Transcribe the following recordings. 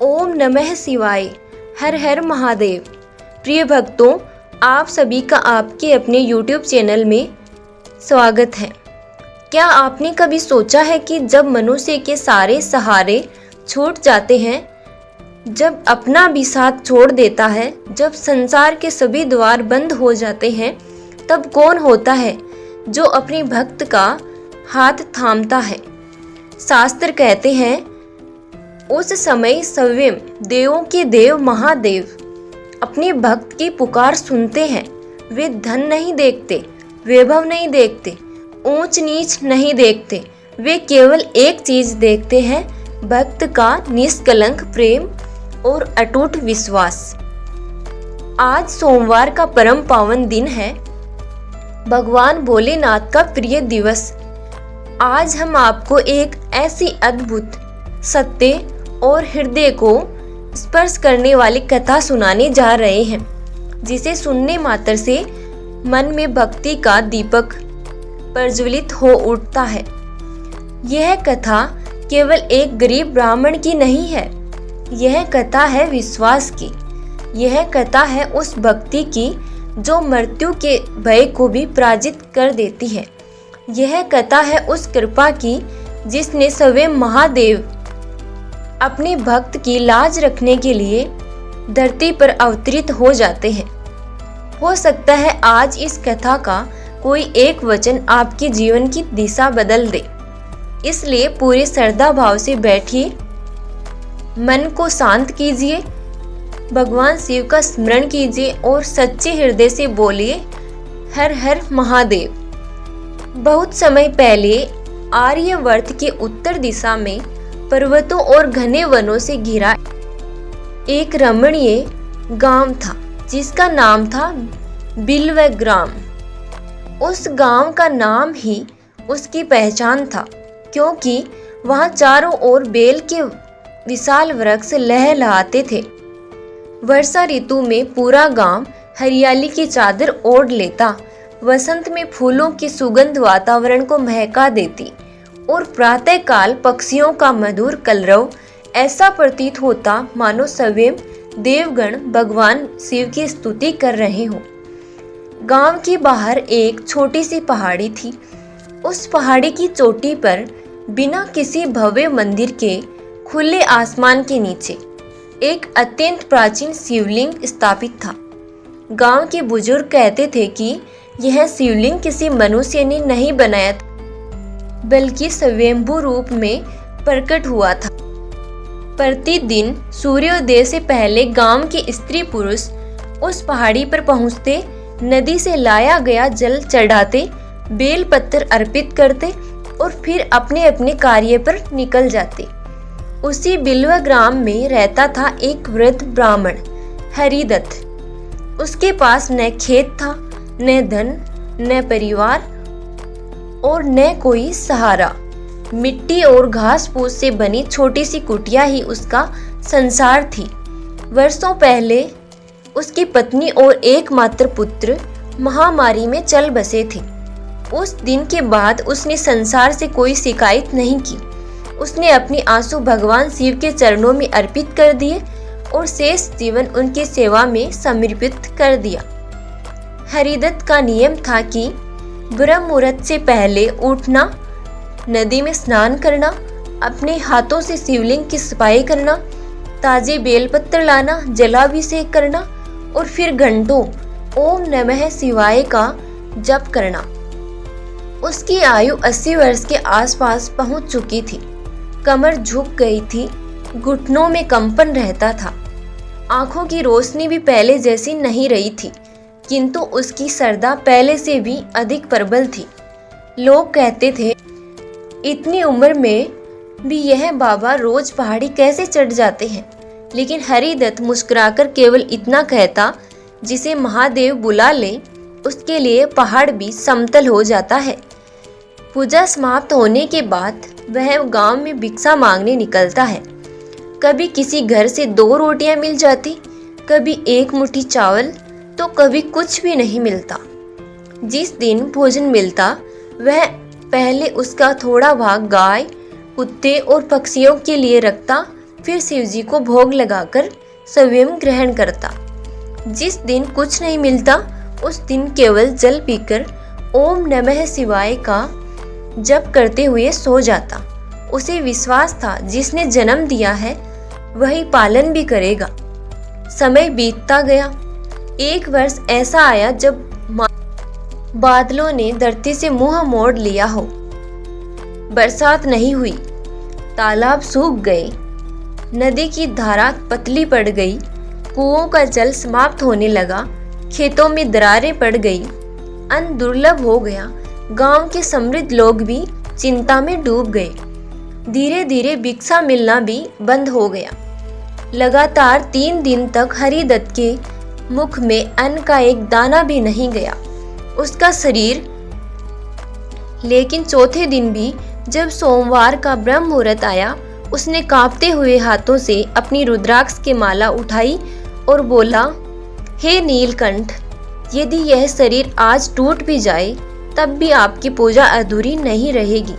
ओम नमः शिवाय। हर हर महादेव। प्रिय भक्तों, आप सभी का आपके अपने YouTube चैनल में स्वागत है। क्या आपने कभी सोचा है कि जब मनुष्य के सारे सहारे छूट जाते हैं, जब अपना भी साथ छोड़ देता है, जब संसार के सभी द्वार बंद हो जाते हैं, तब कौन होता है जो अपने भक्त का हाथ थामता है? शास्त्र कहते हैं, उस समय स्वयं देवों के देव महादेव अपने भक्त की पुकार सुनते हैं। वे धन नहीं देखते, वैभव नहीं देखते, ऊंच नीच नहीं देखते। वे केवल एक चीज देखते हैं, भक्त का निष्कलंक प्रेम और अटूट विश्वास। आज सोमवार का परम पावन दिन है, भगवान भोलेनाथ का प्रिय दिवस। आज हम आपको एक ऐसी अद्भुत, सत्य और हृदय को स्पर्श करने वाली कथा सुनाने जा रहे हैं, जिसे सुनने मात्र से मन में भक्ति का दीपक प्रज्वलित हो उठता है। यह कथा केवल एक गरीब ब्राह्मण की नहीं है, यह कथा है विश्वास की। यह कथा है उस भक्ति की जो मृत्यु के भय को भी पराजित कर देती है। यह कथा है उस कृपा की जिसने स्वयं महादेव अपने भक्त की लाज रखने के लिए धरती पर अवतरित हो जाते हैं। हो सकता है आज इस कथा का कोई एक वचन आपके जीवन की दिशा बदल दे। इसलिए पूरे श्रद्धा भाव से बैठिए, मन को शांत कीजिए, भगवान शिव का स्मरण कीजिए और सच्चे हृदय से बोलिए, हर हर महादेव। बहुत समय पहले आर्यवर्त के उत्तर दिशा में पर्वतों और घने वनों से घिरा एक रमणीय गांव था, जिसका नाम था बिल्वग्राम। उस गांव का नाम ही उसकी पहचान था, क्योंकि वहां चारों ओर बेल के विशाल वृक्ष लहलहाते थे। वर्षा ऋतु में पूरा गांव हरियाली की चादर ओढ़ लेता, वसंत में फूलों की सुगंध वातावरण को महका देती और प्रातः काल पक्षियों का मधुर कलरव ऐसा प्रतीत होता मानो स्वयं देवगण भगवान शिव की स्तुति कर रहे हों। गांव के बाहर एक छोटी सी पहाड़ी थी। उस पहाड़ी की चोटी पर बिना किसी भव्य मंदिर के खुले आसमान के नीचे एक अत्यंत प्राचीन शिवलिंग स्थापित था। गांव के बुजुर्ग कहते थे कि यह शिवलिंग किसी मनुष्य ने नहीं बनाया था, बल्कि स्वयंभू रूप में प्रकट हुआ था। प्रतिदिन सूर्योदय से पहले गांव के स्त्री पुरुष उस पहाड़ी पर पहुंचते, नदी से लाया गया जल चढ़ाते, बेल पत्थर अर्पित करते और फिर अपने अपने कार्य पर निकल जाते। उसी बिल्वग्राम में रहता था एक वृद्ध ब्राह्मण, हरिदत्त। उसके पास न खेत था, न धन, न परिवार और न कोई सहारा। मिट्टी और घास फूस से बनी छोटी सी कुटिया ही उसका संसार थी। वर्षों पहले उसकी पत्नी और एकमात्र पुत्र महामारी में चल बसे थे। उस दिन के बाद उसने संसार से कोई शिकायत नहीं की। उसने अपने आंसू भगवान शिव के चरणों में अर्पित कर दिए और शेष जीवन उनकी सेवा में समर्पित कर दिया। हरिदत्त का नियम था कि ब्रह्म मुहूर्त से पहले उठना, नदी में स्नान करना, अपने हाथों से शिवलिंग की सफाई करना, ताजे बेलपत्र लाना, जलाभिषेक करना और फिर घंटों ओम नमः शिवाय का जप करना। उसकी आयु 80 वर्ष के आसपास पहुंच चुकी थी। कमर झुक गई थी, घुटनों में कंपन रहता था, आंखों की रोशनी भी पहले जैसी नहीं रही थी, किंतु उसकी श्रद्धा पहले से भी अधिक प्रबल थी। लोग कहते थे, इतनी उम्र में भी यह बाबा रोज पहाड़ी कैसे चढ़ जाते हैं? लेकिन हरिदत्त मुस्कुराकर केवल इतना कहता, जिसे महादेव बुला ले उसके लिए पहाड़ भी समतल हो जाता है। पूजा समाप्त होने के बाद वह गांव में भिक्षा मांगने निकलता है। कभी किसी घर से 2 रोटियां मिल जाती, कभी एक मुट्ठी चावल, तो कभी कुछ भी नहीं मिलता। जिस दिन भोजन मिलता, वह पहले उसका थोड़ा भाग गाय, कुत्ते और पक्षियों के लिए रखता, फिर शिवजी को भोग लगाकर स्वयं ग्रहण करता। जिस दिन कुछ नहीं मिलता उस दिन केवल जल पीकर ओम नमः शिवाय का जप करते हुए सो जाता। उसे विश्वास था जिसने जन्म दिया है वही पालन भी करेगा। समय बीतता गया। एक वर्ष ऐसा आया जब बादलों ने धरती से मुंह मोड़ लिया हो। बरसात नहीं हुई, तालाब सूख गए, नदी की धारा पतली पड़ गई, कुओं का जल समाप्त होने लगा, खेतों में दरारें पड़ गई, अन्न दुर्लभ हो गया। गांव के समृद्ध लोग भी चिंता में डूब गए। धीरे धीरे भिक्षा मिलना भी बंद हो गया। लगातार 3 दिन तक हरिदत्त के मुख में अन्न का एक दाना भी नहीं गया। उसका शरीर, लेकिन चौथे दिन भी जब सोमवार का ब्रह्म मुहूर्त आया, उसने कांपते हुए हाथों से अपनी रुद्राक्ष की माला उठाई और बोला, हे नीलकंठ, यदि यह शरीर आज टूट भी जाए तब भी आपकी पूजा अधूरी नहीं रहेगी।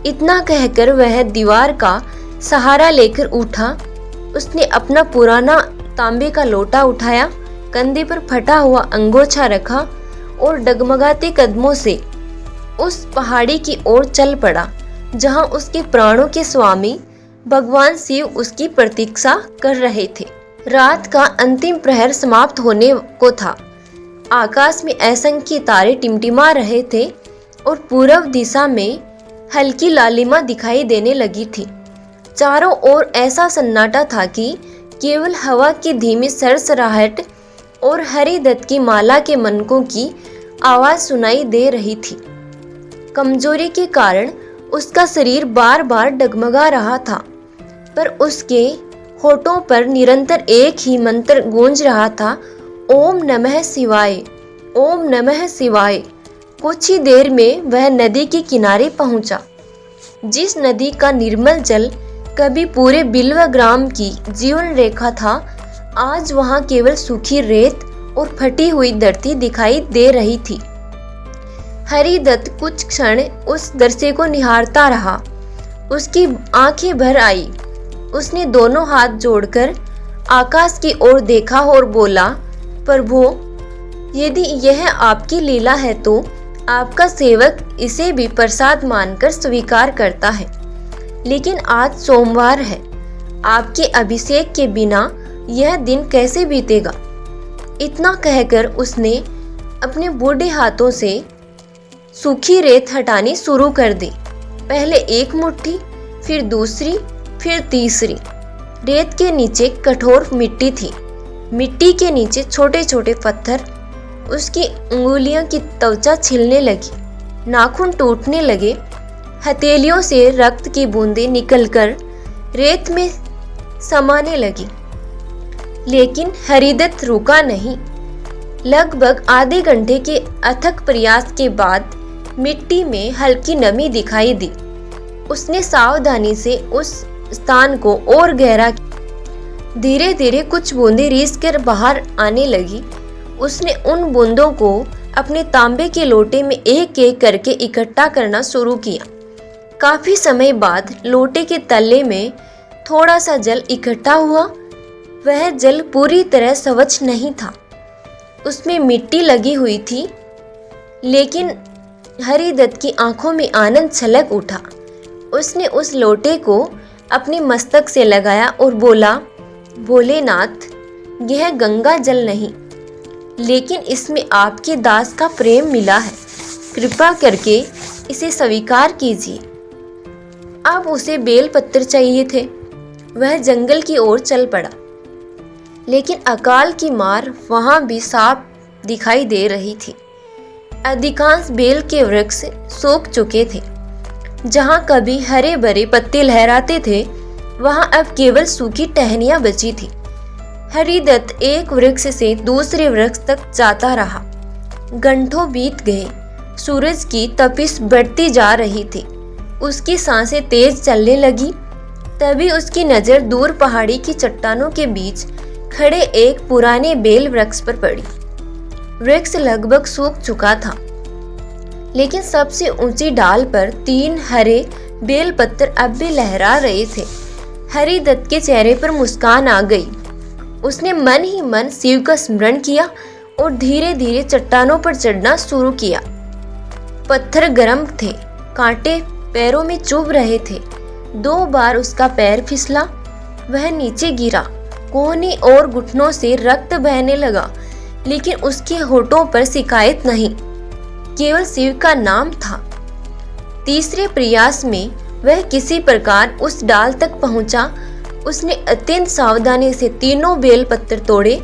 इतना कहकर वह दीवार का सहारा लेकर उठा। उसने अपना पुराना तांबे का लोटा उठाया, कंधे पर फटा हुआ अंगोछा रखा और डगमगाते कदमों से उस पहाड़ी की ओर चल पड़ा जहां उसके प्राणों के स्वामी भगवान शिव उसकी प्रतीक्षा कर रहे थे। रात का अंतिम प्रहर समाप्त होने को था। आकाश में असंख्य तारे टिमटिमा रहे थे और पूर्व दिशा में हल्की लालिमा दिखाई देने लगी थी। चारों ओर ऐसा सन्नाटा था कि केवल हवा की धीमी सरसराहट और हरिदत्त की माला के मनकों की आवाज सुनाई दे रही थी। कमजोरी के कारण उसका शरीर बार बार डगमगा रहा था, पर उसके होठों पर निरंतर एक ही मंत्र गूंज रहा था, ओम नमः शिवाय, ओम नमः शिवाय। कुछ ही देर में वह नदी के किनारे पहुंचा। जिस नदी का निर्मल जल कभी पूरे बिल्वा ग्राम की जीवन रेखा था, आज वहां केवल सूखी रेत और फटी हुई धरती दिखाई दे रही थी। हरिदत्त कुछ क्षण उस दृश्य को निहारता रहा। उसकी आंखें भर आई। उसने दोनों हाथ जोड़कर आकाश की ओर देखा और बोला, प्रभु, यदि यह आपकी लीला है तो आपका सेवक इसे भी प्रसाद मानकर स्वीकार करता है। लेकिन आज सोमवार है, आपके अभिषेक के बिना यह दिन कैसे बीतेगा। इतना कहकर उसने अपने बूढ़े हाथों से सूखी रेत हटानी शुरू कर दी। पहले एक मुट्ठी, फिर दूसरी, फिर तीसरी। रेत के नीचे कठोर मिट्टी थी, मिट्टी के नीचे छोटे छोटे पत्थर। उसकी उंगलियों की त्वचा छिलने लगी, नाखून टूटने लगे, हथेलियों से रक्त की बूंदें निकलकर रेत में समाने लगी। लेकिन हरिदत्त रुका नहीं। लगभग आधे घंटे के अथक प्रयास के बाद मिट्टी में हल्की नमी दिखाई दी। उसने सावधानी से उस स्थान को और गहरा किया। धीरे धीरे कुछ बूंदें रिस कर बाहर आने लगी। उसने उन बूंदों को अपने तांबे के लोटे में एक एक करके इकट्ठा करना शुरू किया। काफी समय बाद लोटे के तले में थोड़ा सा जल इकट्ठा हुआ। वह जल पूरी तरह स्वच्छ नहीं था, उसमें मिट्टी लगी हुई थी। लेकिन हरिदत्त की आंखों में आनंद छलक उठा। उसने उस लोटे को अपने मस्तक से लगाया और बोला, भोलेनाथ, यह गंगा जल नहीं, लेकिन इसमें आपके दास का प्रेम मिला है। कृपा करके इसे स्वीकार कीजिए। अब उसे बेलपत्र चाहिए थे। वह जंगल की ओर चल पड़ा, लेकिन अकाल की मार वहां भी साफ दिखाई दे रही थी। अधिकांश बेल के वृक्ष सूख चुके थे। जहां कभी हरे भरे पत्ते लहराते थे, वहां अब केवल सूखी टहनियां बची थी। हरिदत्त एक वृक्ष से दूसरे वृक्ष तक जाता रहा। घंटों बीत गए। सूरज की तपिश बढ़ती जा रही थी। उसकी सांसें तेज चलने लगी। तभी उसकी नजर दूर पहाड़ी की चट्टानों के बीच खड़े एक पुराने बेल वृक्ष पर पड़ी। वृक्ष लगभग सूख चुका था, लेकिन सबसे ऊंची डाल पर 3 हरे बेल पत्र अब भी लहरा रहे थे। हरिदत्त के चेहरे पर मुस्कान आ गई। उसने मन ही मन शिव का स्मरण किया और धीरे धीरे चट्टानों पर चढ़ना शुरू किया। पत्थर गर्म थे, कांटे पैरों में चुभ रहे थे। 2 बार उसका पैर फिसला, वह नीचे गिरा। कोहनी और घुटनों से रक्त बहने लगा, लेकिन उसके होठों पर शिकायत नहीं, केवल शिव का नाम था। तीसरे प्रयास में वह किसी प्रकार उस डाल तक पहुंचा। उसने अत्यंत सावधानी से तीनों बेल पत्थर तोड़े,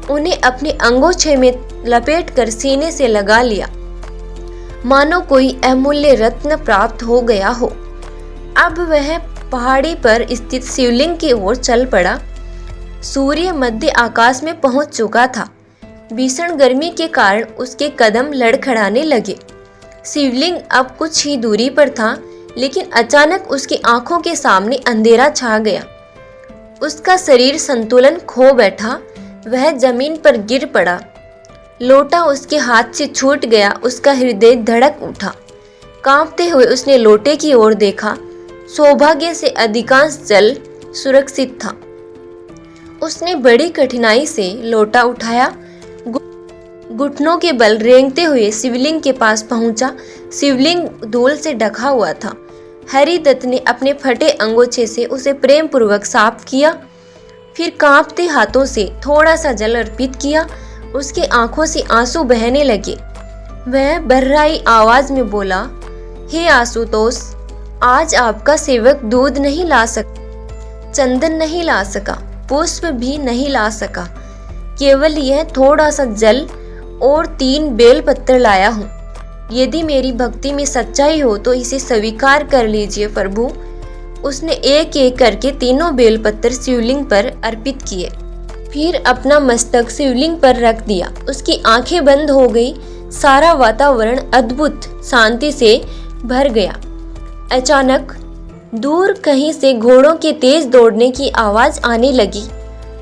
उन्हें अपने अंगोछे में लपेटकर सीने से लगा लिया, मानो कोई अमूल्य रत्न प्राप्त हो गया हो। अब वह पहाड़ी पर स्थित शिवलिंग की ओर चल पड़ा। सूर्य मध्य आकाश में पहुंच चुका था। भीषण गर्मी के कारण उसके कदम लड़खड़ाने लगे। शिवलिंग अब कुछ ही दूरी पर था, लेकिन अचानक उसकी आंखों के सामने अंधेरा छा गया। उसका शरीर संतुलन खो बैठा, वह जमीन पर गिर पड़ा। लोटा उसके हाथ से छूट गया, उसका हृदय धड़क उठा। कांपते हुए उसने लोटे की ओर देखा। सौभाग्य से अधिकांश जल सुरक्षित था। उसने बड़ी कठिनाई से लोटा उठाया, घुटनों के बल रेंगते हुए शिवलिंग के पास पहुंचा। शिवलिंग धूल से ढका हुआ था। हरिदत्त ने अपने फटे अंगोछे से उसे प्रेम पूर्वक साफ किया, फिर कांपते हाथों से थोड़ा सा जल अर्पित किया। उसकी आंखों से आंसू बहने लगे। वह बर्राई आवाज में बोला, हे आशुतोष, आज आपका सेवक दूध नहीं ला सका, चंदन नहीं ला सका, पुष्प भी नहीं ला सका, केवल यह थोड़ा सा जल और 3 बेल पत्थर लाया हूँ। यदि मेरी भक्ति में सच्चाई हो तो इसे स्वीकार कर लीजिए प्रभु। उसने एक एक करके तीनों बेल पत्थर शिवलिंग पर अर्पित किए, फिर अपना मस्तक शिवलिंग पर रख दिया। उसकी आंखें बंद हो गई। सारा वातावरण अद्भुत शांति से भर गया। अचानक दूर कहीं से घोड़ों के तेज दौड़ने की आवाज आने लगी।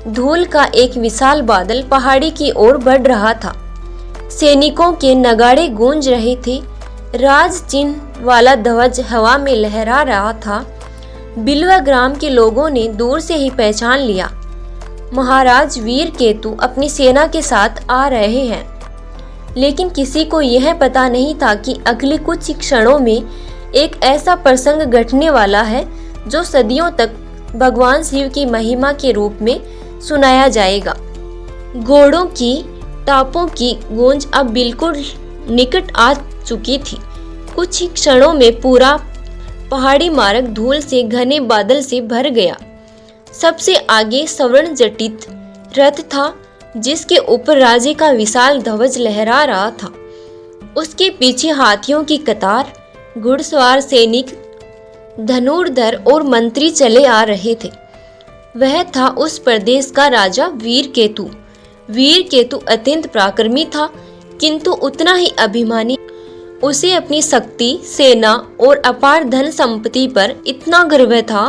धूल का एक विशाल बादल पहाड़ी की ओर बढ़ रहा था। सैनिकों के नगाड़े गूंज रहे थे। राज चिन्ह वाला ध्वज हवा में लहरा रहा था। बिलवा ग्राम के लोगों ने दूर से ही पहचान लिया, महाराज वीर केतु अपनी सेना के साथ आ रहे हैं। लेकिन किसी को यह पता नहीं था कि अगले कुछ क्षणों में एक ऐसा प्रसंग घटने वाला है जो सदियों तक भगवान शिव की महिमा के रूप में सुनाया जाएगा। घोड़ों की टापों की गूंज अब बिल्कुल निकट आ चुकी थी। कुछ ही क्षणों में पूरा पहाड़ी मार्ग धूल से घने बादल से भर गया। सबसे आगे स्वर्ण जटित रथ था, जिसके ऊपर राजे का विशाल ध्वज लहरा रहा था। उसके पीछे हाथियों की कतार, घुड़सवार सैनिक, धनुर्धर और मंत्री चले आ रहे थे। वह था उस प्रदेश का राजा वीर केतु। वीर केतु अत्यंत पराक्रमी था, किंतु उतना ही अभिमानी। उसे अपनी शक्ति, सेना और अपार धन संपत्ति पर इतना गर्व था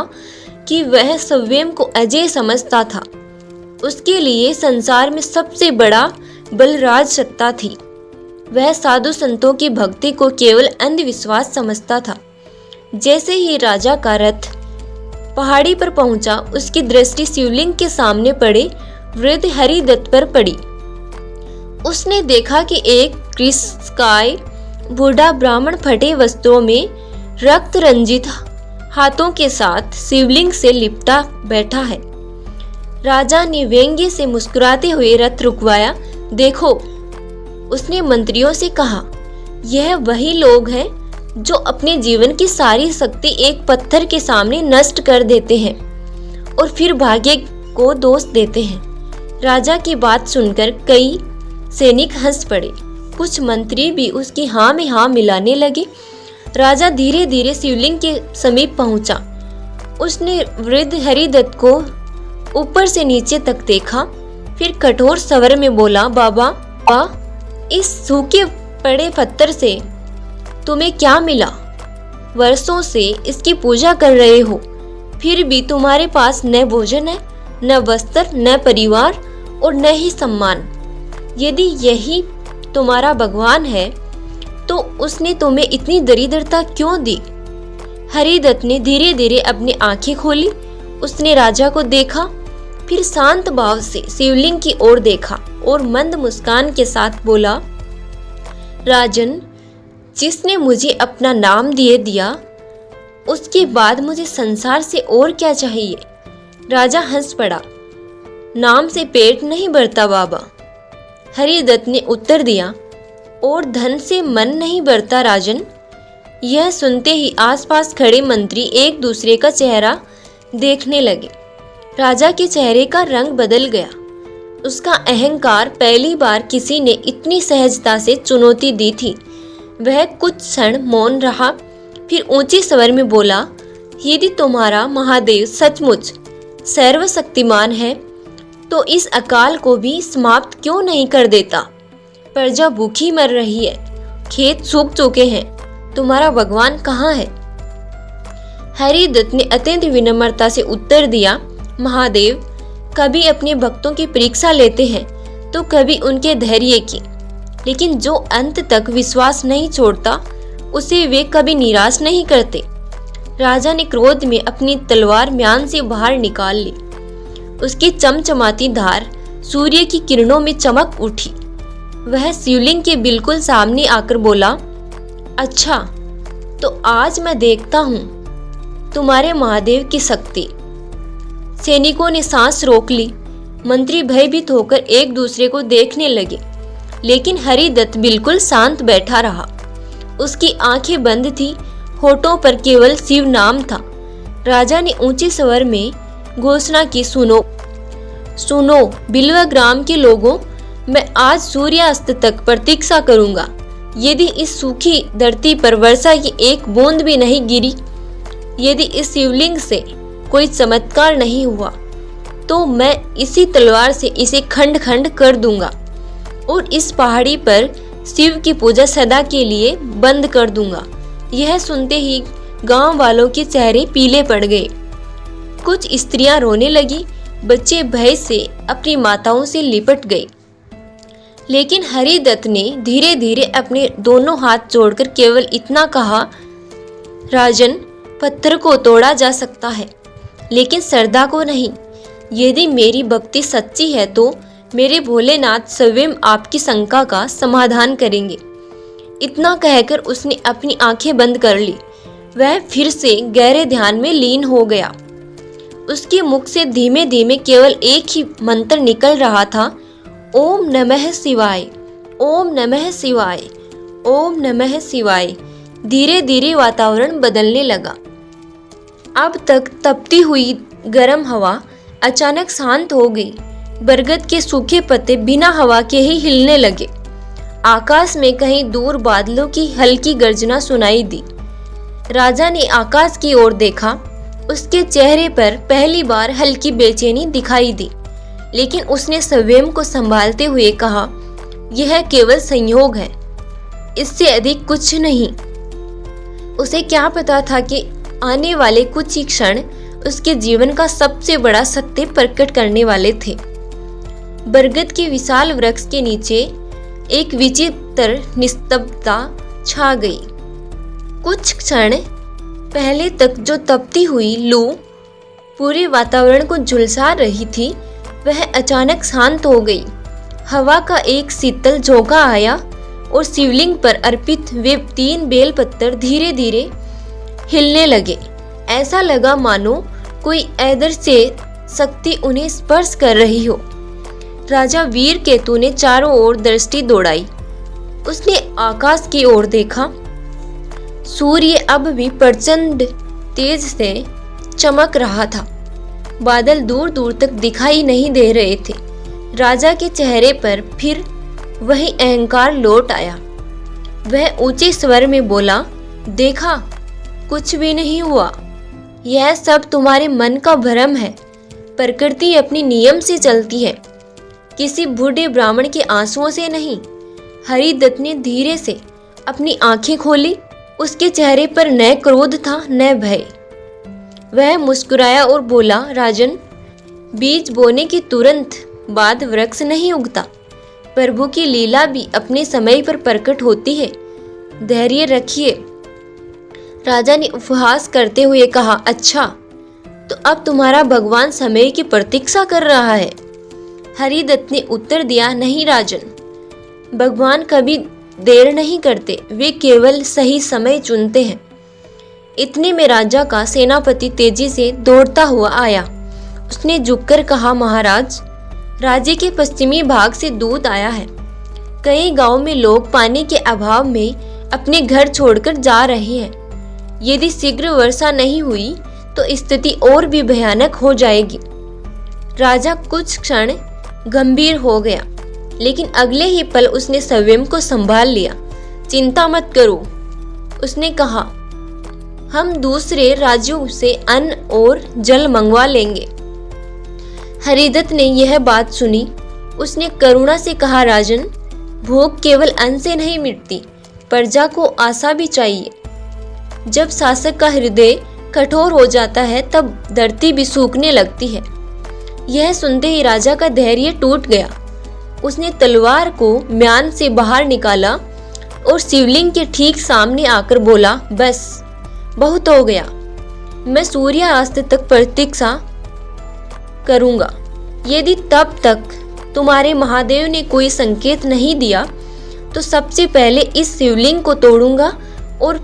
कि वह स्वयं को अजय समझता था। उसके लिए संसार में सबसे बड़ा बल राज सत्ता थी। वह साधु संतों की भक्ति को केवल अंधविश्वास समझता था। जैसे ही राजा का रथ पहाड़ी पर पहुंचा, उसकी दृष्टि शिवलिंग के सामने पड़े वृद्ध हरिदत्त पर पड़ी। उसने देखा कि एक कृष्णकाय बूढ़ा ब्राह्मण फटे वस्त्रों में रक्त रंजित हाथों के साथ शिवलिंग से लिपटा बैठा है। राजा ने व्यंग्य से मुस्कुराते हुए रथ रुकवाया। देखो, उसने मंत्रियों से कहा, यह वही लोग हैं जो अपने जीवन की सारी शक्ति एक पत्थर के सामने नष्ट कर देते हैं और फिर भाग्य को दोष देते हैं। राजा की बात सुनकर कई सैनिक हंस पड़े। कुछ मंत्री भी उसकी हाँ में हाँ मिलाने लगे। राजा धीरे धीरे शिवलिंग के समीप पहुंचा। उसने वृद्ध हरिदत्त को ऊपर से नीचे तक देखा, फिर कठोर स्वर में बोला, बाबा, इस सूखे पड़े पत्थर से तुम्हें क्या मिला? वर्षों से इसकी पूजा कर रहे हो, फिर भी तुम्हारे पास न भोजन है, न वस्त्र, न परिवार और न ही सम्मान। यदि यही तुम्हारा भगवान है तो उसने तुम्हें इतनी दरिद्रता क्यों दी? हरिदत्त ने धीरे धीरे अपनी आंखें खोली। उसने राजा को देखा, फिर शांत भाव से शिवलिंग की ओर देखा और मंद मुस्कान के साथ बोला, राजन, जिसने मुझे अपना नाम दिया उसके बाद मुझे संसार से और क्या चाहिए। राजा हंस पड़ा। नाम से पेट नहीं भरता बाबा, हरिदत्त ने उत्तर दिया, और धन से मन नहीं भरता राजन। यह सुनते ही आसपास खड़े मंत्री एक दूसरे का चेहरा देखने लगे। राजा के चेहरे का रंग बदल गया। उसका अहंकार पहली बार किसी ने इतनी सहजता से चुनौती दी थी। वह कुछ क्षण मौन रहा, फिर ऊंचे स्वर में बोला, यदि तुम्हारा महादेव सचमुच सर्वशक्तिमान है तो इस अकाल को भी समाप्त क्यों नहीं कर देता। प्रजा भूखी मर रही है, खेत सूख चुके हैं, तुम्हारा भगवान कहाँ है। हरिदत्त ने अत्यंत विनम्रता से उत्तर दिया, महादेव कभी अपने भक्तों की परीक्षा लेते हैं तो कभी उनके धैर्य की, लेकिन जो अंत तक विश्वास नहीं छोड़ता उसे वे कभी निराश नहीं करते। राजा ने क्रोध में अपनी तलवार म्यान से बाहर निकाल ली। उसकी चमचमाती धार सूर्य की किरणों में चमक उठी। वह शिवलिंग के बिल्कुल सामने आकर बोला, अच्छा तो आज मैं देखता हूँ तुम्हारे महादेव की शक्ति। सैनिकों ने सांस रोक ली। मंत्री भयभीत होकर एक दूसरे को देखने लगे, लेकिन हरिदत्त बिल्कुल शांत बैठा रहा। उसकी आंखें बंद थी, होठों पर केवल शिव नाम था। राजा ने ऊंचे स्वर में घोषणा की, सुनो सुनो बिल्वा ग्राम के लोगों, मैं आज सूर्यास्त तक प्रतीक्षा करूंगा। यदि इस सूखी धरती पर वर्षा की एक बूंद भी नहीं गिरी, यदि इस शिवलिंग से कोई चमत्कार नहीं हुआ, तो मैं इसी तलवार से इसे खंड खंड कर दूंगा और इस पहाड़ी पर शिव की पूजा सदा के लिए बंद कर दूंगा। यह सुनते ही गांव वालों के चेहरे पीले पड़ गए। कुछ स्त्रियां रोने लगी, बच्चे भय से अपनी माताओं से लिपट गए। लेकिन हरिदत्त ने धीरे धीरे अपने दोनों हाथ जोड़कर केवल इतना कहा, राजन, पत्थर को तोड़ा जा सकता है लेकिन श्रद्धा को नहीं। यदि मेरी भक्ति सच्ची है तो मेरे भोलेनाथ स्वयं आपकी शंका का समाधान करेंगे। इतना कहकर उसने अपनी आंखें बंद कर ली। वह फिर से गहरे ध्यान में लीन हो गया। उसके मुख से धीमे धीमे केवल एक ही मंत्र निकल रहा था, ओम नमः शिवाय, ओम नमः शिवाय, ओम नमः शिवाय। धीरे धीरे वातावरण बदलने लगा। अब तक तपती हुई गर्म हवा अचानक शांत हो गई। बरगद के सूखे पत्ते बिना हवा के ही हिलने लगे। आकाश में कहीं दूर बादलों की हल्की गर्जना सुनाई दी। राजा ने आकाश की ओर देखा। उसके चेहरे पर पहली बार हल्की बेचैनी दिखाई दी, लेकिन उसने स्वयं को संभालते हुए कहा, यह केवल संयोग है, इससे अधिक कुछ नहीं। उसे क्या पता था कि आने वाले कुछ ही क्षण उसके जीवन का सबसे बड़ा सत्य प्रकट करने वाले थे। बरगद के विशाल वृक्ष के नीचे एक विचित्र निस्तब्धता छा गई। कुछ क्षण पहले तक जो तपती हुई लू पूरे वातावरण को झुलसा रही थी, वह अचानक शांत हो गई। हवा का एक शीतल झोंका आया और शिवलिंग पर अर्पित वे 3 बेलपत्तर धीरे धीरे हिलने लगे। ऐसा लगा मानो कोई अदृश्य शक्ति उन्हें स्पर्श कर रही हो। राजा वीर केतु ने चारों ओर दृष्टि दौड़ाई। उसने आकाश की ओर देखा। सूर्य अब भी प्रचंड तेज से चमक रहा था। बादल दूर दूर तक दिखाई नहीं दे रहे थे। राजा के चेहरे पर फिर वही अहंकार लौट आया। वह ऊंचे स्वर में बोला, देखा, कुछ भी नहीं हुआ। यह सब तुम्हारे मन का भ्रम है। प्रकृति अपनी नियम से चलती है, किसी बूढ़े ब्राह्मण के आंसुओं से नहीं। हरिदत्त ने धीरे से अपनी आंखें खोली। उसके चेहरे पर न क्रोध था न भय। वह मुस्कुराया और बोला, राजन, बीज बोने के तुरंत बाद वृक्ष नहीं उगता। प्रभु की लीला भी अपने समय पर प्रकट होती है। धैर्य रखिए। राजा ने उपहास करते हुए कहा, अच्छा तो अब तुम्हारा भगवान समय की प्रतीक्षा कर रहा है। हरिदत्त ने उत्तर दिया, नहीं राजन, भगवान कभी देर नहीं करते, वे केवल सही समय चुनते हैं। इतने में राजा का सेनापति तेजी से दौड़ता हुआ आया। उसने झुककर कहा, महाराज, राज्य के पश्चिमी भाग से दूत आया है। कई गांव में लोग पानी के अभाव में अपने घर छोड़कर जा रहे हैं। यदि शीघ्र वर्षा नहीं हुई तो स्थिति और भी भयानक हो जाएगी। राजा कुछ क्षण गंभीर हो गया, लेकिन अगले ही पल उसने संयम को संभाल लिया। चिंता मत करो, उसने कहा, हम दूसरे राज्यों से अन्न और जल मंगवा लेंगे। हरिदत्त ने यह बात सुनी। उसने करुणा से कहा, राजन, भूख केवल अन्न से नहीं मिटती, प्रजा को आशा भी चाहिए। जब शासक का हृदय कठोर हो जाता है तब धरती भी सूखने लगती है। यह सुनते ही राजा का धैर्य टूट गया। उसने तलवार को म्यान से बाहर निकाला और शिवलिंग के ठीक सामने आकर बोला, बस बहुत हो गया, मैं सूर्यास्त तक प्रतीक्षा करूंगा। यदि तब तक तुम्हारे महादेव ने कोई संकेत नहीं दिया तो सबसे पहले इस शिवलिंग को तोड़ूंगा और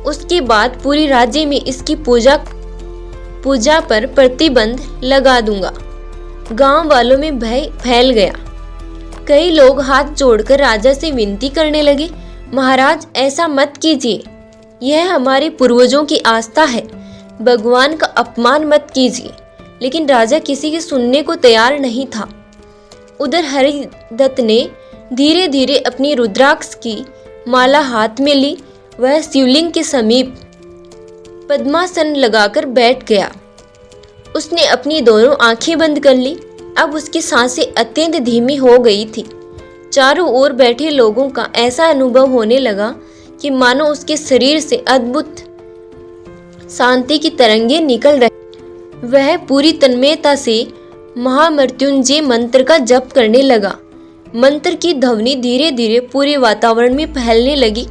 उसके बाद पूरी राज्य में इसकी पूजा पर प्रतिबंध लगा दूंगा। गांव वालों में भय फैल गया। कई लोग हाथ जोड़कर राजा से विनती करने लगे, महाराज, ऐसा मत कीजिए, यह हमारे पूर्वजों की आस्था है, भगवान का अपमान मत कीजिए। लेकिन राजा किसी के सुनने को तैयार नहीं था। उधर हरिदत्त ने धीरे धीरे अपनी रुद्राक्ष की माला हाथ में ली। वह शिवलिंग के समीप पद्मासन लगाकर बैठ गया। उसने अपनी दोनों आंखें बंद कर ली। अब उसकी सांसें अत्यंत धीमी हो गई थी। चारों ओर बैठे लोगों का ऐसा अनुभव होने लगा कि मानो उसके शरीर से अद्भुत शांति की तरंगें निकल रही। वह पूरी तन्मयता से महामृत्युंजय मंत्र का जप करने लगा। मंत्र की ध्वनि धीरे धीरे पूरे वातावरण में फैलने लगी।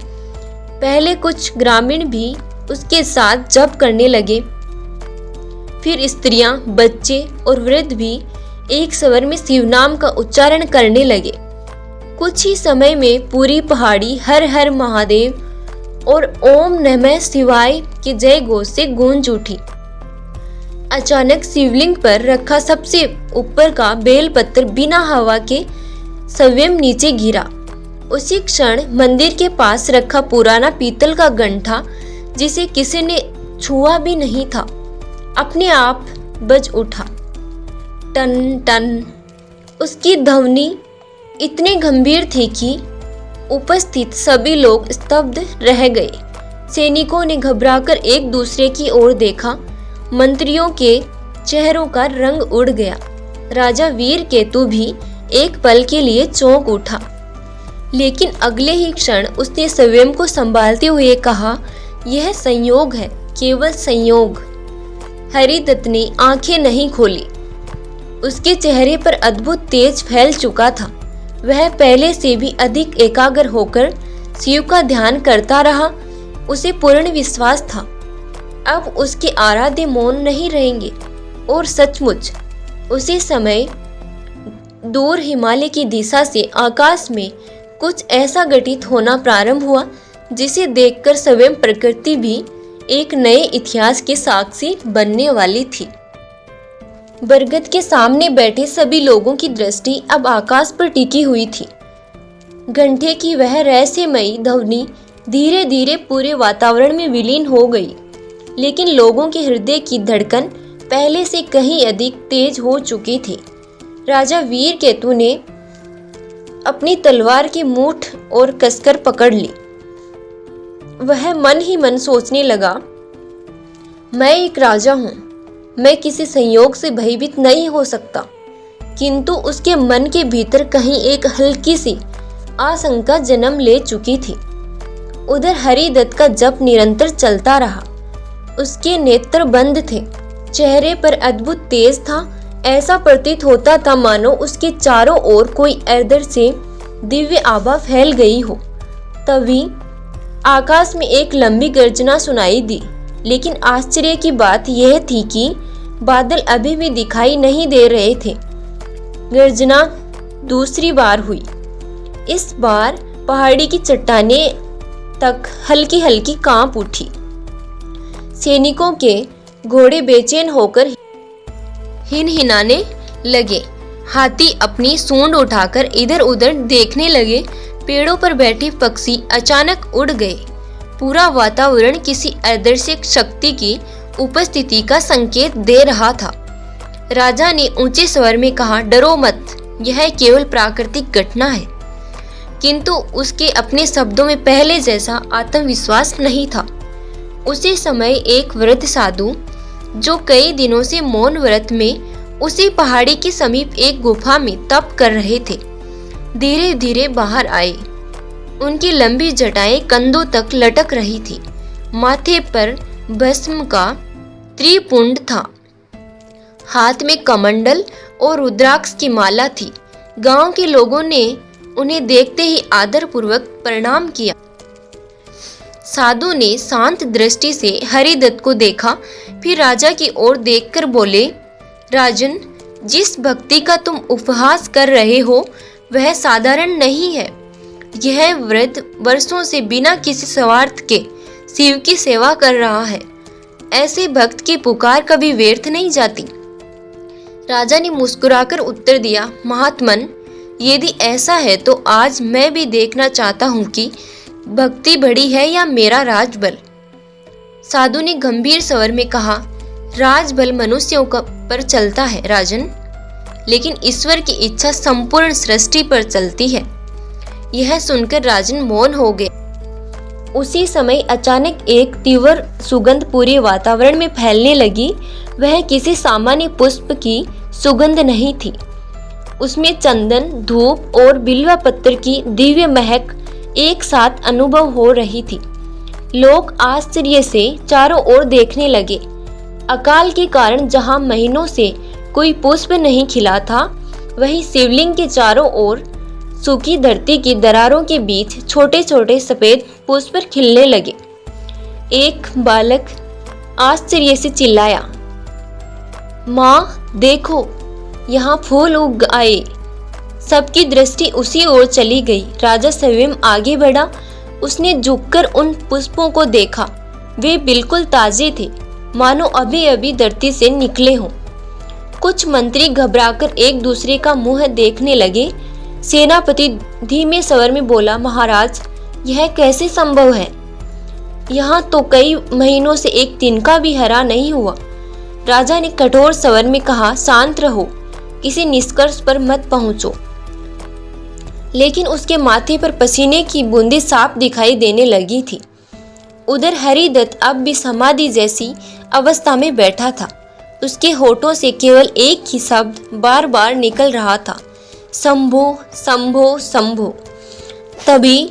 पहले कुछ ग्रामीण भी उसके साथ जप करने लगे। फिर स्त्रियां, बच्चे और वृद्ध भी एक स्वर में शिव नाम का उच्चारण करने लगे। कुछ ही समय में पूरी पहाड़ी हर हर महादेव और ओम नमः शिवाय के जय घोष से गूंज उठी। अचानक शिवलिंग पर रखा सबसे ऊपर का बेलपत्र बिना हवा के स्वयं नीचे गिरा। उसी क्षण मंदिर के पास रखा पुराना पीतल का गंठा, जिसे किसी ने छुआ भी नहीं था, अपने आप बज उठा। टन टन। उसकी ध्वनि इतनी गंभीर थी कि उपस्थित सभी लोग स्तब्ध रह गए। सैनिकों ने घबराकर एक दूसरे की ओर देखा। मंत्रियों के चेहरों का रंग उड़ गया। राजा वीरकेतु भी एक पल के लिए चौंक उठा, लेकिन अगले ही क्षण उसने स्वयं को संभालते हुए कहा, यह संयोग है, केवल संयोग। हरिदत्त ने आंखें नहीं खोली। उसके चेहरे पर अद्भुत तेज फैल चुका था। वह पहले से भी अधिक एकाग्र होकर शिव का ध्यान करता रहा। उसे पूर्ण विश्वास था अब उसके आराध्य मौन नहीं रहेंगे। और सचमुच उसी समय दूर हिमालय की दिशा से आकाश में कुछ ऐसा घटित होना प्रारंभ हुआ जिसे देखकर स्वयं प्रकृति भी एक नए इतिहास के साक्षी बनने वाली थी। बरगद के सामने बैठे सभी लोगों की दृष्टि अब आकाश पर टिकी हुई थी। घंटे की वह रहस्यमयी ध्वनि धीरे धीरे पूरे वातावरण में विलीन हो गई, लेकिन लोगों के हृदय की धड़कन पहले से कहीं अधिक तेज हो चुकी थी। राजा वीरकेतु ने अपनी तलवार की मूठ और कसकर पकड़ ली। वह मन ही मन सोचने लगा, मैं एक राजा हूँ, मैं किसी संयोग से भयभीत नहीं हो सकता। किंतु उसके मन के भीतर कहीं एक हल्की सी आशंका जन्म ले चुकी थी। उधर हरिदत्त का जप निरंतर चलता रहा। उसके नेत्र बंद थे, चेहरे पर अद्भुत तेज था। ऐसा प्रतीत होता था मानो उसके चारों ओर कोई अदृश्य से दिव्य आभा फैल गई हो। तभी आकाश में एक लंबी गर्जना सुनाई दी, लेकिन आश्चर्य की बात यह थी कि बादल अभी भी दिखाई नहीं दे रहे थे। गर्जना दूसरी बार हुई। इस बार पहाड़ी की चट्टानें तक हल्की हल्की कांप उठी। सैनिकों के घोड़े बेचैन होकर हिनहिनाने लगे। हाथी अपनी सूंड उठाकर इधर उधर देखने लगे। पेड़ों पर बैठे पक्षी अचानक उड़ गए। पूरा वातावरण किसी अदृश्य शक्ति की उपस्थिति का संकेत दे रहा था। राजा ने ऊंचे स्वर में कहा, डरो मत, यह केवल प्राकृतिक घटना है। किंतु उसके अपने शब्दों में पहले जैसा आत्मविश्वास नहीं था। उसी समय एक वृद्ध साधु, जो कई दिनों से मौन व्रत में उसी पहाड़ी के समीप एक गुफा में तप कर रहे थे, धीरे धीरे बाहर आए। उनकी लंबी जटाएं कंधों तक लटक रही थी। माथे पर भस्म का त्रिपुंड था। हाथ में कमंडल और रुद्राक्ष की माला थी। गांव के लोगों ने उन्हें देखते ही आदरपूर्वक प्रणाम किया। साधु ने शांत दृष्टि से हरिदत्त को देखा, फिर राजा की ओर देखकर बोले, राजन, जिस भक्ति का तुम उपहास कर रहे हो वह साधारण नहीं है। यह वृद्ध वर्षों से बिना किसी स्वार्थ के शिव की सेवा कर रहा है। ऐसे भक्त की पुकार कभी व्यर्थ नहीं जाती। राजा ने मुस्कुराकर उत्तर दिया, महात्मन, यदि ऐसा है तो आज मैं भी देखना चाहता हूँ कि भक्ति बड़ी है या मेरा राजबल। साधु ने गंभीर स्वर में कहा, राजबल मनुष्यों पर चलता है राजन, लेकिन ईश्वर की इच्छा संपूर्ण सृष्टि पर चलती है। यह सुनकर राजन मौन हो गए। उसी समय अचानक एक तीव्र सुगंध पूरे वातावरण में फैलने लगी। वह किसी सामान्य पुष्प की सुगंध नहीं थी। उसमें चंदन, धूप और बिल्वा पत्र की दिव्य महक एक साथ अनुभव हो रही थी। लोग आश्चर्य से चारों ओर देखने लगे। अकाल के कारण जहां महीनों से कोई पुष्प नहीं खिला था, वहीं शिवलिंग के चारों ओर सूखी धरती की दरारों के बीच छोटे छोटे सफेद पुष्प खिलने लगे। एक बालक आश्चर्य से चिल्लाया, माँ देखो, यहाँ फूल उग आए। सबकी दृष्टि उसी ओर चली गई। राजा स्वयं आगे बढ़ा। उसने झुककर उन पुष्पों को देखा। वे बिल्कुल ताजे थे, मानो अभी अभी धरती से निकले हों। कुछ मंत्री घबराकर एक दूसरे का मुंह देखने लगे। सेनापति धीमे स्वर में बोला, महाराज, यह कैसे संभव है? यहाँ तो कई महीनों से एक तिनका भी हरा नहीं हुआ। राजा ने कठोर स्वर में कहा, शांत रहो, किसी निष्कर्ष पर मत पहुंचो। लेकिन उसके माथे पर पसीने की बूंदें साफ दिखाई देने लगी थी। उधर हरिदत्त अब भी समाधि जैसी अवस्था में बैठा था। उसके होठों से केवल एक ही शब्द बार बार निकल रहा था, शंभो शंभो शंभो। तभी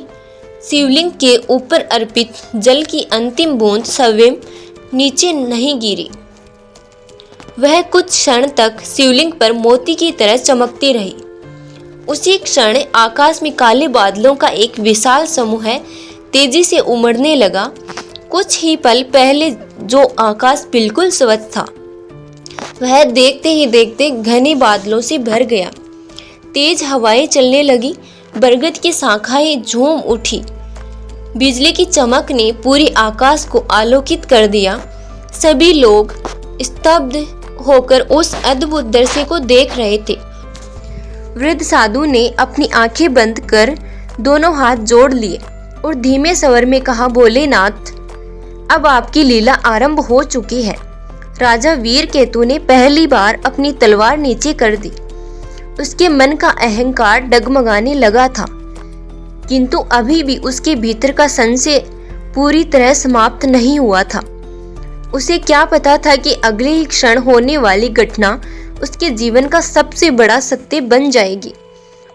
शिवलिंग के ऊपर अर्पित जल की अंतिम बूंद स्वयं नीचे नहीं गिरी। वह कुछ क्षण तक शिवलिंग पर मोती की तरह चमकती रही। उसी क्षण आकाश में काले बादलों का एक विशाल समूह तेजी से उमड़ने लगा। कुछ ही पल पहले जो आकाश बिल्कुल स्वच्छ था, वह देखते ही देखते घने बादलों से भर गया। तेज हवाएं चलने लगी, बरगद की शाखाएं झूम उठी। बिजली की चमक ने पूरे आकाश को आलोकित कर दिया। सभी लोग स्तब्ध होकर उस अद्भुत दृश्य को देख रहे थे। वृद्ध साधु ने अपनी आंखें बंद कर दोनों हाथ जोड़ लिए और धीमे स्वर में कहा, भोलेनाथ, अब आपकी लीला आरंभ हो चुकी है। राजा वीरकेतु ने पहली बार अपनी तलवार नीचे कर दी। उसके मन का अहंकार डगमगाने लगा था, किंतु अभी भी उसके भीतर का संशय पूरी तरह समाप्त नहीं हुआ था। उसे क्या पता था कि अगले ही क्षण होने वाली घटना उसके जीवन का सबसे बड़ा सत्य बन जाएगी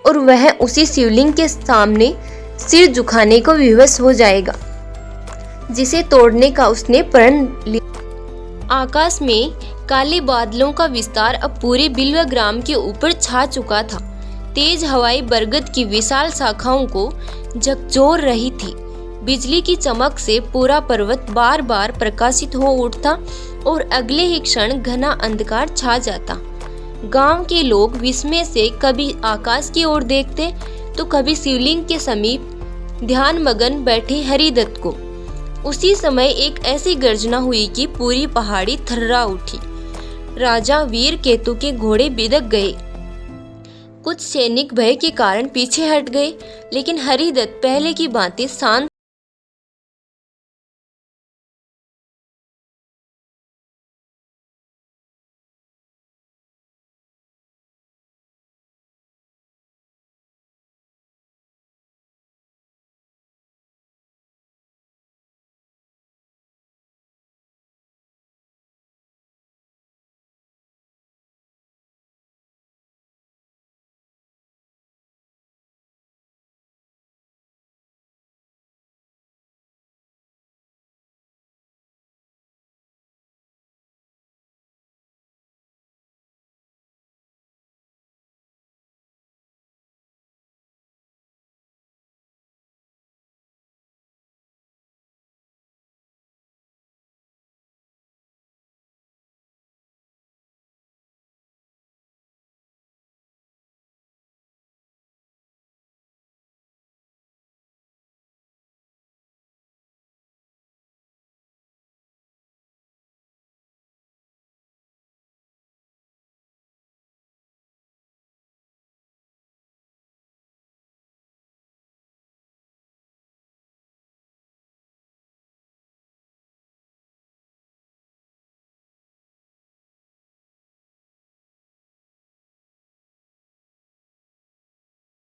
और वह उसी शिवलिंग के सामने सिर झुकाने को विवश हो जाएगा, जिसे तोड़ने का उसने प्रण लिया। आकाश में काले बादलों का विस्तार अब पूरे बिल्वा ग्राम के ऊपर छा चुका था। तेज हवाएं बरगद की विशाल शाखाओं को झकझोर रही थी। बिजली की चमक से पूरा पर्वत बार बार प्रकाशित हो उठता और अगले ही क्षण घना अंधकार छा जाता। गांव के लोग विस्मय से कभी आकाश की ओर देखते तो कभी शिवलिंग के समीप ध्यान मगन बैठे हरिदत्त को। उसी समय एक ऐसी गर्जना हुई कि पूरी पहाड़ी थर्रा उठी। राजा वीर केतु के घोड़े बिदक गए। कुछ सैनिक भय के कारण पीछे हट गए, लेकिन हरिदत्त पहले की भांति शांत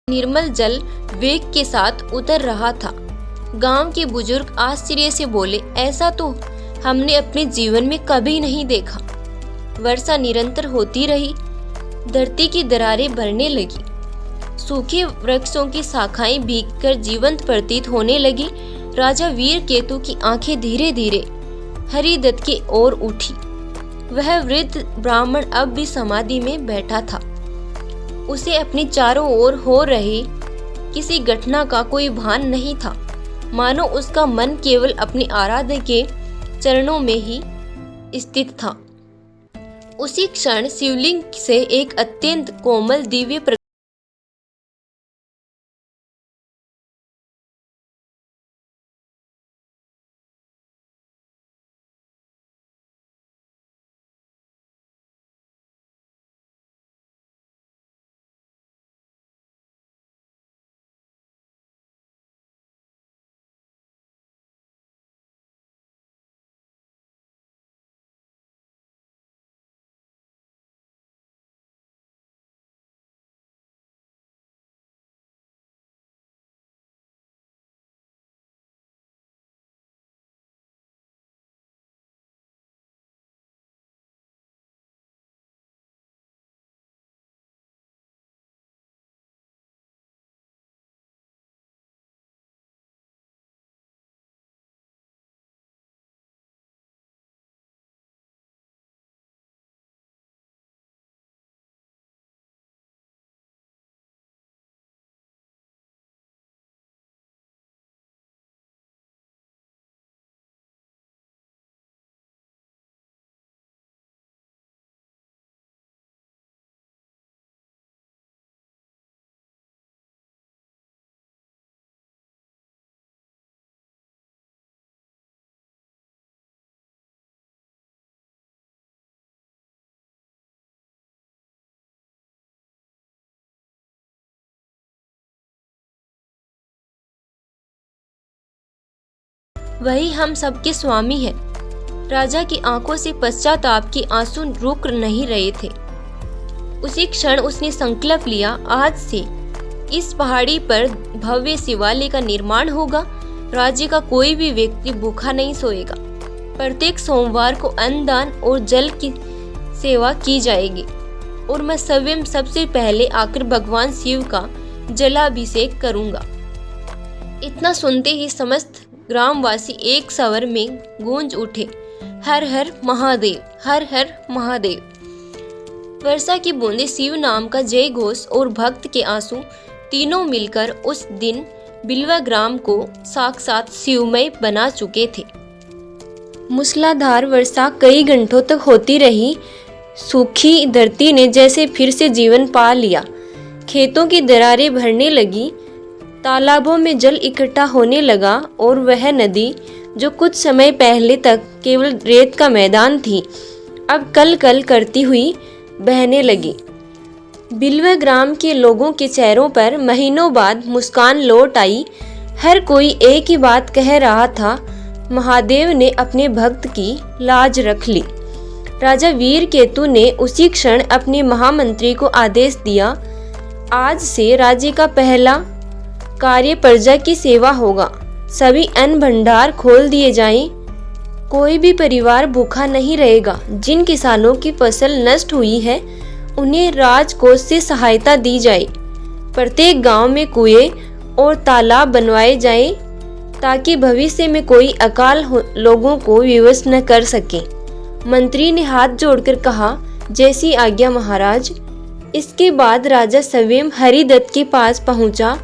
निर्मल जल वेग के साथ उतर रहा था। गांव के बुजुर्ग आश्चर्य से बोले, ऐसा तो हमने अपने जीवन में कभी नहीं देखा। वर्षा निरंतर होती रही, धरती की दरारें भरने लगी, सूखे वृक्षों की शाखाएं भीगकर जीवंत प्रतीत होने लगी। राजा वीर केतु की आंखें धीरे धीरे हरिदत्त की ओर उठी। वह वृद्ध ब्राह्मण अब भी समाधि में बैठा था। उसे अपनी चारों ओर हो रही किसी घटना का कोई भान नहीं था, मानो उसका मन केवल अपने आराध्य के चरणों में ही स्थित था। उसी क्षण शिवलिंग से एक अत्यंत कोमल दिव्य वही हम सबके स्वामी है। राजा की आंखों से पश्चाताप के आंसू रुक नहीं रहे थे। उसी क्षण उसने संकल्प लिया, आज से इस पहाड़ी पर भव्य शिवालय का निर्माण होगा। राज्य का कोई भी व्यक्ति भूखा नहीं सोएगा। प्रत्येक सोमवार को अन्नदान और जल की सेवा की जाएगी और मैं स्वयं सबसे पहले आकर भगवान शिव का जलाभिषेक करूंगा। इतना सुनते ही समस्त ग्रामवासी एक स्वर में गूंज उठे, हर हर महादेव, हर हर महादेव। वर्षा की बूंदें, शिव नाम का जय घोष और भक्त के आंसू तीनों मिलकर उस दिन बिल्वा ग्राम को साक्षात शिवमय बना चुके थे। मूसलाधार वर्षा कई घंटों तक होती रही। सूखी धरती ने जैसे फिर से जीवन पा लिया। खेतों की दरारें भरने लगी, तालाबों में जल इकट्ठा होने लगा और वह नदी जो कुछ समय पहले तक केवल रेत का मैदान थी, अब कल कल करती हुई बहने लगी। बिल्वा ग्राम के लोगों के चेहरों पर महीनों बाद मुस्कान लौट आई। हर कोई एक ही बात कह रहा था, महादेव ने अपने भक्त की लाज रख ली। राजा वीरकेतु ने उसी क्षण अपने महामंत्री को आदेश दिया, आज से राज्य का पहला कार्य प्रजा की सेवा होगा। सभी अन्न भंडार खोल दिए जाएं। कोई भी परिवार भूखा नहीं रहेगा। जिन किसानों की फसल नष्ट हुई है उन्हें राजकोष से सहायता दी जाए। प्रत्येक गांव में कुएं और तालाब बनवाए जाएं ताकि भविष्य में कोई अकाल लोगों को विवश न कर सके। मंत्री ने हाथ जोड़कर कहा, जैसी आज्ञा महाराज। इसके बाद राजा स्वयं हरिदत्त के पास पहुंचा।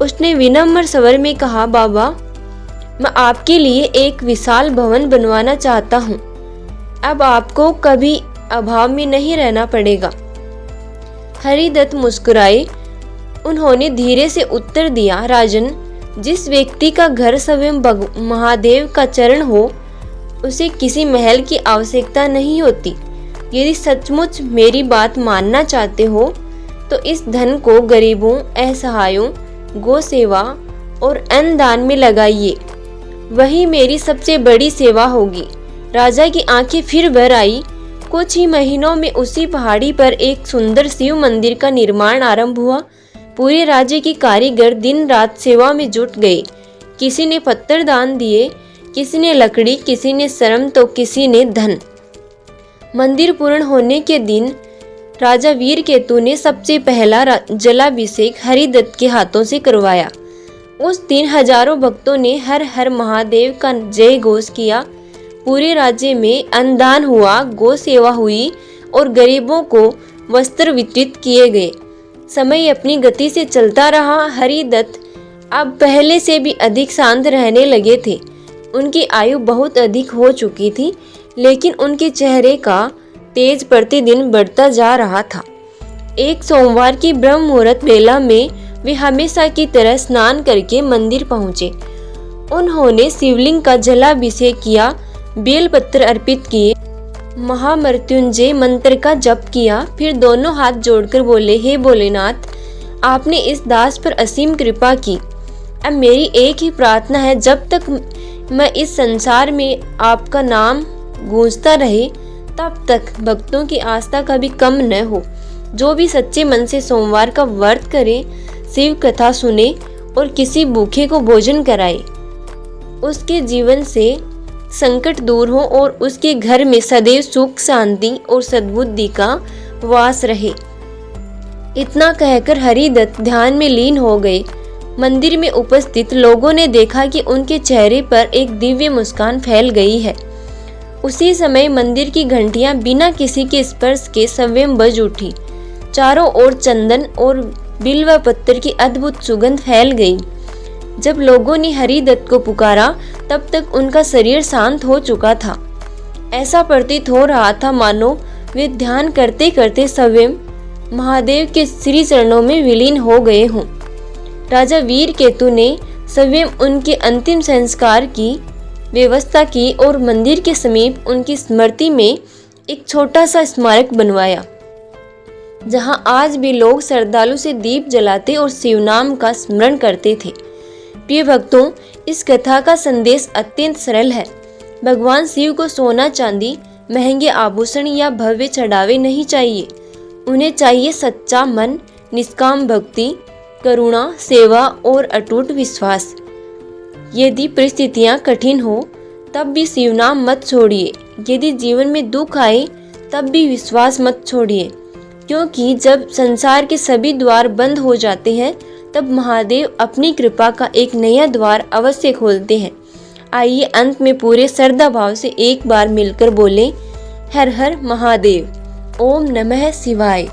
उसने विनम्र स्वर में कहा, बाबा, मैं आपके लिए एक विशाल भवन बनवाना चाहता हूँ। अब आपको कभी अभाव में नहीं रहना पड़ेगा। हरिदत्त मुस्कुराए। उन्होंने धीरे से उत्तर दिया, राजन, जिस व्यक्ति का घर स्वयं महादेव का चरण हो उसे किसी महल की आवश्यकता नहीं होती। यदि सचमुच मेरी बात मानना चाहते हो तो इस धन को गरीबों, असहायों, गौ सेवा और अन्नदान में लगाइए। वही मेरी सबसे बड़ी सेवा होगी। राजा की आंखें फिर भर आई। कुछ ही महीनों में उसी पहाड़ी पर एक सुंदर शिव मंदिर का निर्माण आरंभ हुआ। पूरे राज्य के कारीगर दिन रात सेवा में जुट गए। किसी ने पत्थर दान दिए, किसी ने लकड़ी, किसी ने श्रम तो किसी ने धन। मंदिर पूर्ण होने के दिन राजा वीरकेतु ने सबसे पहला जलाभिषेक हरिदत्त के हाथों से करवाया। उस दिन हजारों भक्तों ने हर हर महादेव का जय घोष किया। पूरे राज्य में अन्नदान हुआ, गौ सेवा हुई और गरीबों को वस्त्र वितरित किए गए। समय अपनी गति से चलता रहा। हरिदत्त अब पहले से भी अधिक शांत रहने लगे थे। उनकी आयु बहुत अधिक हो चुकी थी, लेकिन उनके चेहरे का तेज प्रतिदिन बढ़ता जा रहा था। एक सोमवार की ब्रह्म मुहूर्त बेला में वे हमेशा की तरह स्नान करके मंदिर पहुंचे। उन्होंने शिवलिंग का जलाभिषेक किया, बेलपत्र अर्पित किए, महामृत्युंजय मंत्र का जप किया। फिर दोनों हाथ जोड़कर बोले, हे भोलेनाथ, आपने इस दास पर असीम कृपा की। अब मेरी एक ही प्रार्थना है, जब तक मैं इस संसार में आपका नाम गूंजता रहे तब तक भक्तों की आस्था कभी कम न हो। जो भी सच्चे मन से सोमवार का व्रत करे, शिव कथा सुने और किसी भूखे को भोजन कराए, उसके जीवन से संकट दूर हो और उसके घर में सदैव सुख, शांति और सद्बुद्धि का वास रहे। इतना कहकर हरिदत्त ध्यान में लीन हो गए। मंदिर में उपस्थित लोगों ने देखा कि उनके चेहरे पर एक दिव्य मुस्कान फैल गई है। उसी समय मंदिर की घंटियां बिना किसी के स्पर्श के स्वयं बज उठी। चारों ओर चंदन और बिल्व पत्थर की अद्भुत सुगंध फैल गई। जब लोगों ने हरिदत्त को पुकारा तब तक उनका शरीर शांत हो चुका था। ऐसा प्रतीत हो रहा था मानो वे ध्यान करते करते स्वयं महादेव के श्री चरणों में विलीन हो गए हों। राजा वीरकेतु ने स्वयं उनके अंतिम संस्कार की व्यवस्था की और मंदिर के समीप उनकी स्मृति में एक छोटा सा स्मारक बनवाया, जहां आज भी लोग श्रद्धालु से दीप जलाते और शिव नाम का स्मरण करते थे। प्रिय भक्तों, इस कथा का संदेश अत्यंत सरल है। भगवान शिव को सोना, चांदी, महंगे आभूषण या भव्य चढ़ावे नहीं चाहिए। उन्हें चाहिए सच्चा मन, निष्काम भक्ति, करुणा, सेवा और अटूट विश्वास। यदि परिस्थितियां कठिन हो तब भी शिव नाम मत छोड़िए। यदि जीवन में दुख आए तब भी विश्वास मत छोड़िए, क्योंकि जब संसार के सभी द्वार बंद हो जाते हैं तब महादेव अपनी कृपा का एक नया द्वार अवश्य खोलते हैं। आइए अंत में पूरे श्रद्धा भाव से एक बार मिलकर बोले, हर हर महादेव, ओम नमः शिवाय।